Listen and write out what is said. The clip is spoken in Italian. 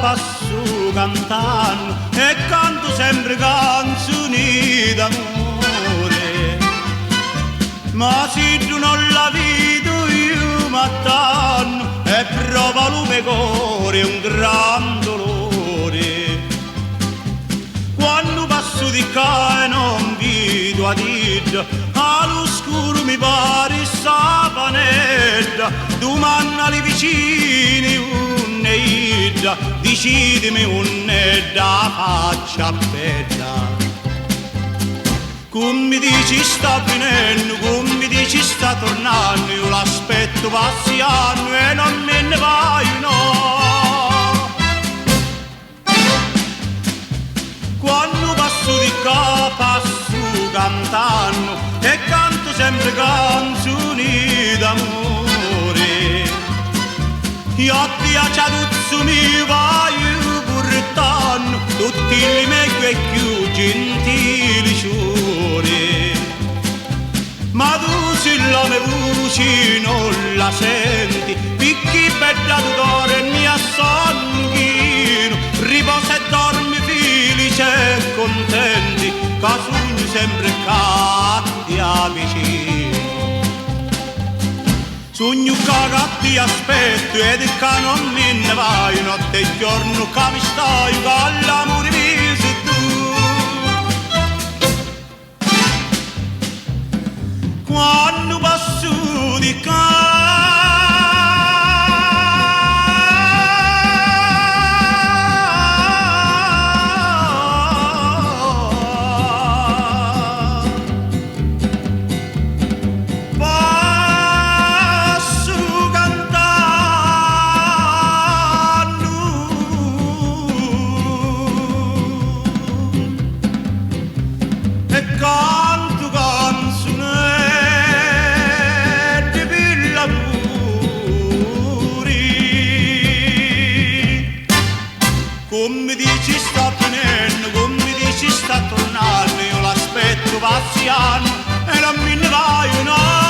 passo cantando e canto sempre canzoni d'amore. Ma se tu non la vedo io m'attanno e prova lo mio cuore un gran dolore. Quando passo di qua e non vedo a dire, all'oscuro mi pare sapanetta, domani alle vicine un'edda, decidimi un'edda faccia bella. Come mi dici sta venendo, come mi dici sta tornando, io l'aspetto passi anni e non me ne vai no. Quando passo di qua passo cantando e canto sempre canzoni d'amore. Io ti acciaduzzo mi vai portando tutti i meglio e più gentili ciuri. Ma tu se la mia voce non la senti, picchi bella d'odore e mi assonghino, riposa e dormi felice e contenti, che sogni sempre che ti avvicino. Sogno che ti aspetto ed che non me ne vai, notte e giorno che mi stai, che l'amore mio sei tu. Quando passo di canto canzone di villamuri. Come dici sta venendo, come dici sta tornando, io l'aspetto passi anni e non me ne vai no.